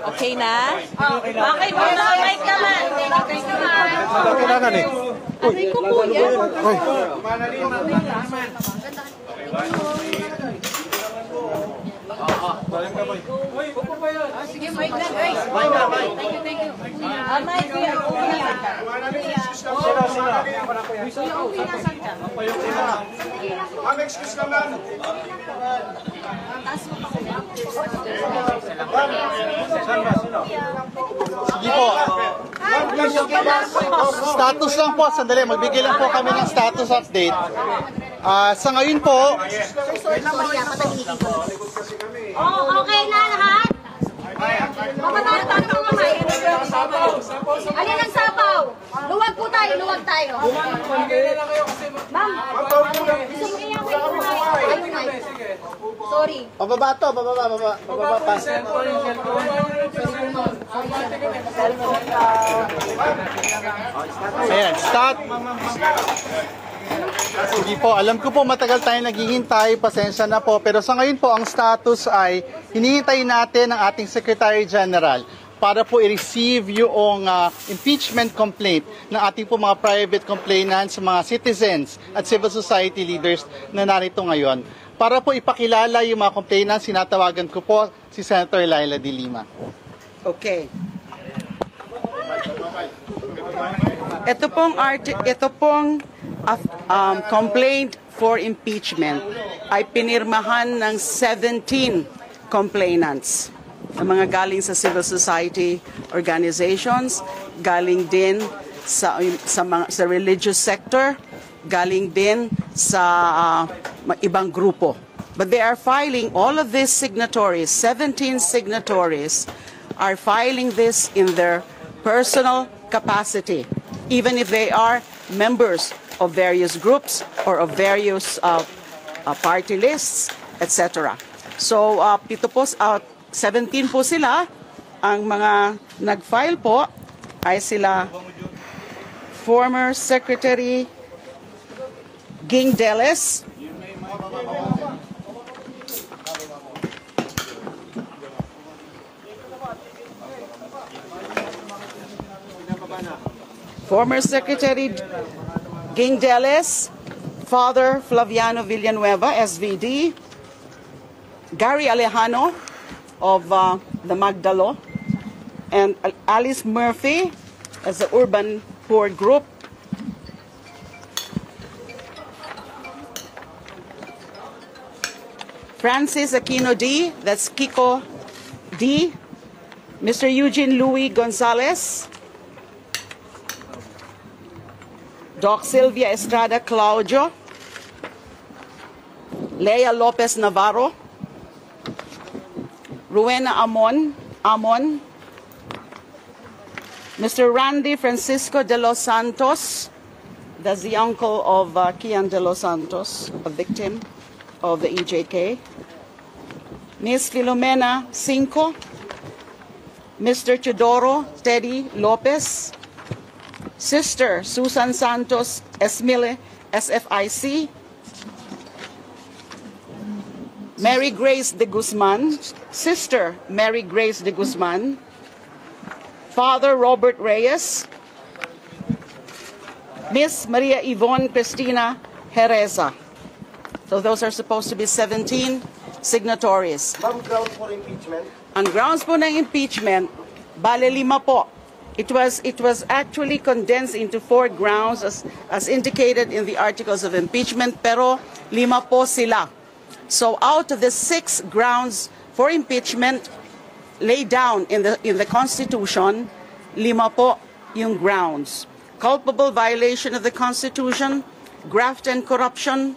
Okay na? Okay po na, mic naman. Kailangan eh. Aray ko po yan. Sige, mic na. Thank you. Mic, kuya. Excuse naman. Sige po. Status lang po. Sandali, magbigay lang po kami ng status update. Sa ngayon po, Okay na lahat? Mapatatang po mamay. Alin ang sabaw? Luwag po tayo, luwag tayo. Ma'am, sorry. pababa to, bababa pa. Ayan, start. Sige po, alam ko po matagal tayo naghihintay, pasensya na po. Pero sa ngayon po, ang status ay hinihintay natin ang ating Secretary General para po i-receive yung impeachment complaint ng ating po mga private complainants, mga citizens at civil society leaders na narito ngayon. Para po ipakilala yung mga complainants, sinatawagan ko po si Senator Laila De Lima. Okay. Ito pong complaint for impeachment ay pinirmahan ng 17 complainants. Ang mga galing sa civil society organizations, galing din sa religious sector, galing din sa ibang grupo. But they are filing, all of these signatories, 17 signatories, are filing this in their personal capacity, even if they are members of various groups or of various party lists, etc. So, 17 po sila. Ang mga nag-file po ay sila former Secretary Ging Deles, former Secretary Ging Deles, Father Flaviano Villanueva, SVD, Gary Alejano of the Magdalo, and Alice Murphy as the Urban Poor Group, Francis Aquino D, that's Kiko D, Mr. Eugene Louis Gonzalez, Doc Sylvia Estrada Claudio, Lea Lopez Navarro, Rowena Amon, Mr. Randy Francisco de los Santos, that's the uncle of Kian de los Santos, a victim of the EJK, Ms. Filomena Cinco, Mr. Teodoro Teddy Lopez, Sister Susan Santos Esmile, SFIC, Mary Grace de Guzman, Sister Mary Grace de Guzman, Father Robert Reyes, Miss Maria Yvonne Cristina Jereza. So those are supposed to be 17 signatories. Ma'am, grounds for impeachment? Ang grounds po ng impeachment, bale 5 po. It was actually condensed into 4 grounds as indicated in the articles of impeachment, pero 5 po sila. So out of the 6 grounds for impeachment laid down in the Constitution, 5 po yung grounds. Culpable violation of the Constitution, graft and corruption,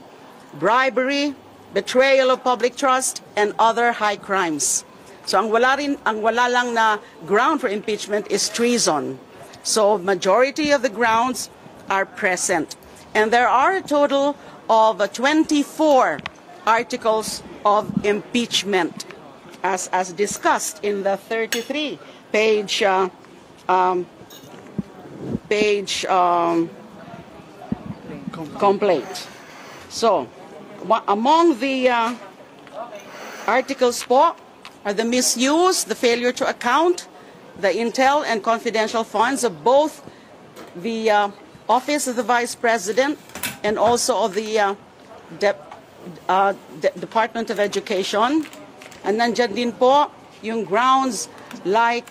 bribery, betrayal of public trust, and other high crimes. So ang wala lang na ground for impeachment is treason. So majority of the grounds are present. And there are a total of 24 articles of impeachment, as discussed in the 33-page complaint. So, among the articles po are the misuse, the failure to account, the intel and confidential funds of both the Office of the Vice President and also of the Department of Education. And nandyan din po yung grounds like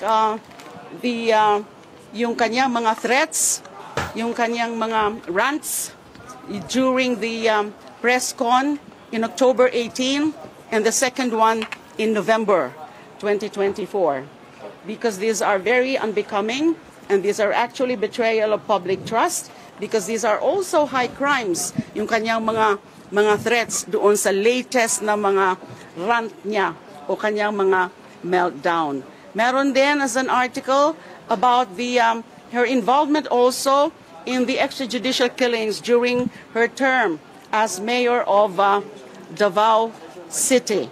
yung kanyang mga threats, yung kanyang mga rants during the press con in October 18 and the second one in November 2024. Because these are very unbecoming and these are actually betrayal of public trust because these are also high crimes, yung kanyang mga threats doon sa latest na mga rant niya o kanyang mga meltdown. Meron din as an article about her involvement also in the extrajudicial killings during her term as mayor of Davao City.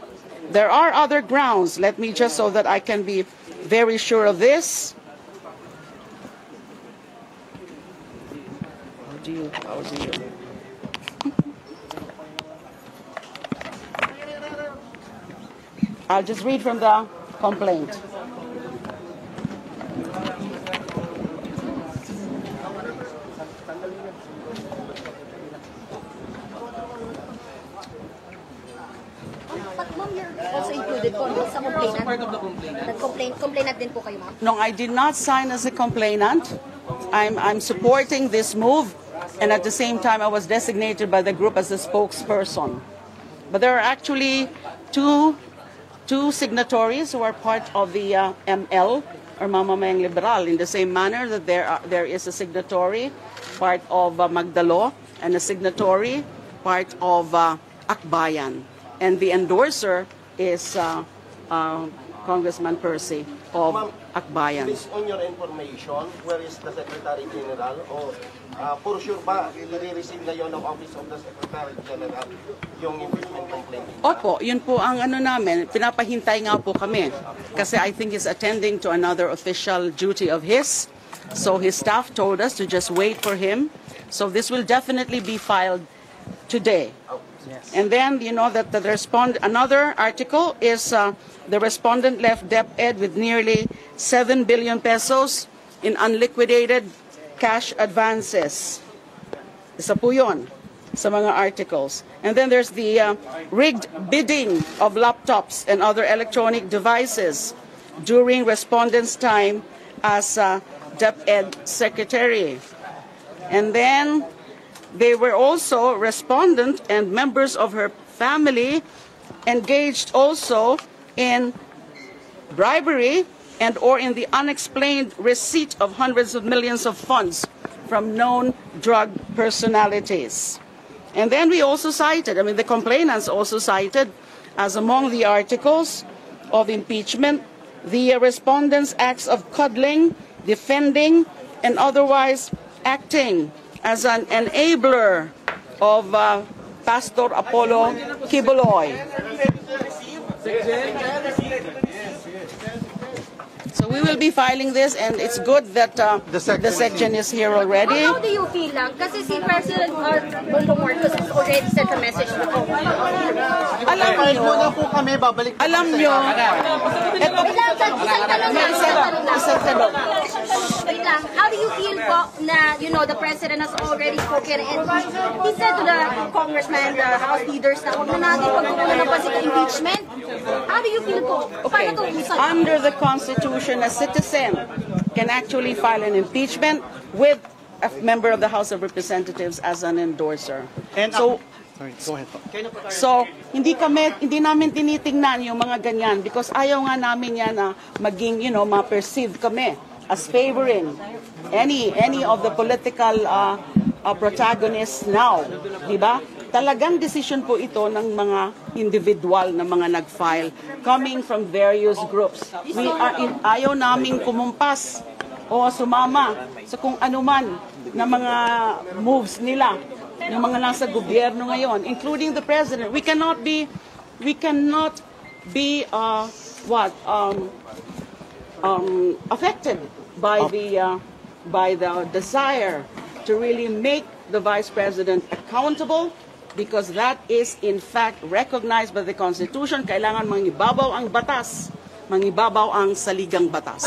There are other grounds, let me just so that I can be very sure of this. How do you? I'll just read from the complaint. But ma'am, you're also included po sa complainant. Part of the complainant. Complainant din po kayo, ma'am? No, I did not sign as a complainant. I'm supporting this move, and at the same time, I was designated by the group as a spokesperson. But there are actually two signatories who are part of the ML, or Mamamayang Liberal, in the same manner that there is a signatory part of Magdalo and a signatory part of Akbayan. And the endorser is Congressman Percy of Akbayan. Based on your information, where is the Secretary General? O for sure ba, i-receive na yun ng Office of the Secretary General yung impeachment complaint? Opo, yun po ang ano namin, pinapahintay nga po kami. Kasi I think he's attending to another official duty of his. So his staff told us to just wait for him. So this will definitely be filed today. Yes. And then, you know, that another article is the respondent left DepEd with nearly 7 billion pesos in unliquidated cash advances. Isa po yun sa mga articles. And then there's the rigged bidding of laptops and other electronic devices during respondent's time as DepEd secretary. And then they were also, respondent and members of her family, engaged also in bribery and or in the unexplained receipt of hundreds of millions of funds from known drug personalities. And then we also cited, the complainants also cited, as among the articles of impeachment, the respondents' acts of coddling, defending, and otherwise acting as an enabler of Pastor Apollo Kibuloy. So we will be filing this, and it's good that the section is here already. How do you feel lang? Kasi si President Bongbong Marcos has already sent a message to the Alam nyo, Muna po kami, babalik po alam sa nyo, Isang tanong. Wait lang. How do you feel po na, the President has already spoken and he said to the congressman, the House leaders, na huwag na natin pagkukunan ng pansin sa impeachment? How do you feel po? okay, Paano to under the Constitution, a citizen can actually file an impeachment with a member of the House of Representatives as an endorser. And So, sorry, go ahead po. So, hindi namin tinitingnan yung mga ganyan because ayaw nga namin yan na maging, ma-perceive kami as favoring any of the political protagonists now, di ba? Talagang decision po ito ng mga individual na mga nag-file coming from various groups. Ayaw naming kumumpas o sumama sa kung anuman na mga moves nila yung mga nasa gobyerno ngayon, including the president. We cannot be affected by the desire to really make the vice president accountable, because that is in fact recognized by the Constitution. Kailangan mangibabaw ang batas, mangibabaw ang saligang batas.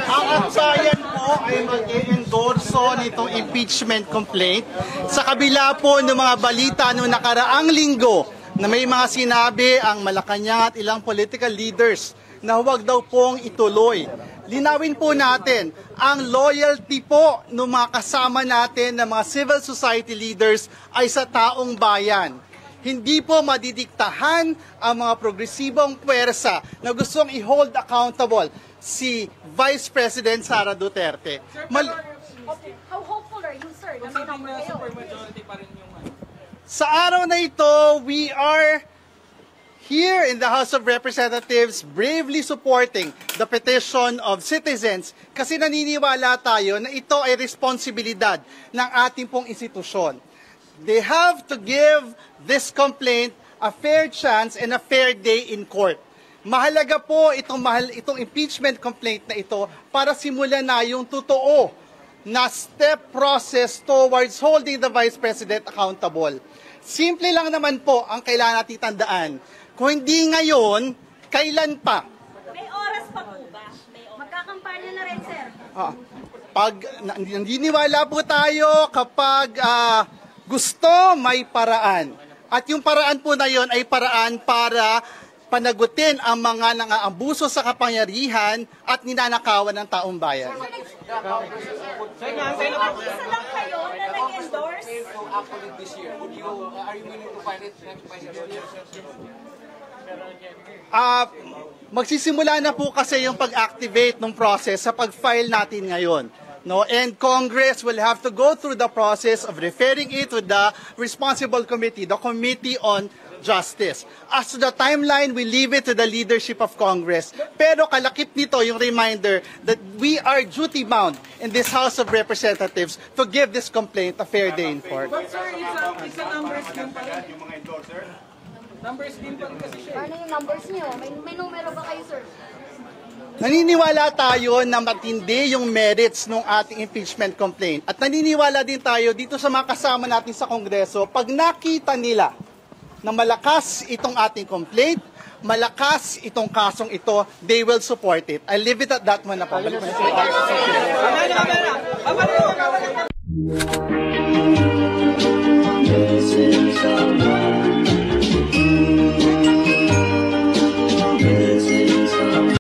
Ang aksayan po ay mag-endorso nitong impeachment complaint sa kabila po ng mga balita noong nakaraang linggo na may mga sinabi ang Malacanang at ilang political leaders na huwag daw pong ituloy. Linawin po natin, ang loyalty po ng mga kasama natin ng mga civil society leaders ay sa taong bayan. Hindi po madidiktahan ang mga progresibong puwersa na gustong i-hold accountable si Vice President Sara Duterte. How hopeful are you, sir? Na may number kayo? Sa araw na ito, we are here in the House of Representatives bravely supporting the petition of citizens kasi naniniwala tayo na ito ay responsibilidad ng ating pong institusyon. They have to give this complaint a fair chance and a fair day in court. Mahalaga po itong impeachment complaint na ito para simulan na yung totoo na step process towards holding the Vice President accountable. Simple lang naman po ang kailangan natin tandaan. Kung hindi ngayon, kailan pa? May oras pa po ba? Magkakampanya na rin, sir. Naniniwala po tayo kapag gusto, may paraan. At yung paraan po na yon ay paraan para panagutin ang mga nang-aabuso sa kapangyarihan at ninanakawan ng taong bayan. Isa lang kayo na nag-endorse? Magsisimula na po kasi yung pag-activate ng process sa pag-file natin ngayon. No, and Congress will have to go through the process of referring it to the responsible committee, the Committee on Justice. As to the timeline, we leave it to the leadership of Congress. Pero kalakip nito yung reminder that we are duty-bound in this House of Representatives to give this complaint a fair day in court. But sir, it's a numbers game pa rin. Yung mga endorser? Numbers game pa rin kasi siya. Ano yung numbers niyo? May numero ba kayo, sir? Naniniwala tayo na matindi yung merits ng ating impeachment complaint. At naniniwala din tayo dito sa mga kasama natin sa Kongreso, pag nakita nila na malakas itong ating complaint, malakas itong kasong ito, they will support it. I'll leave it at that muna po. Balik mo na po.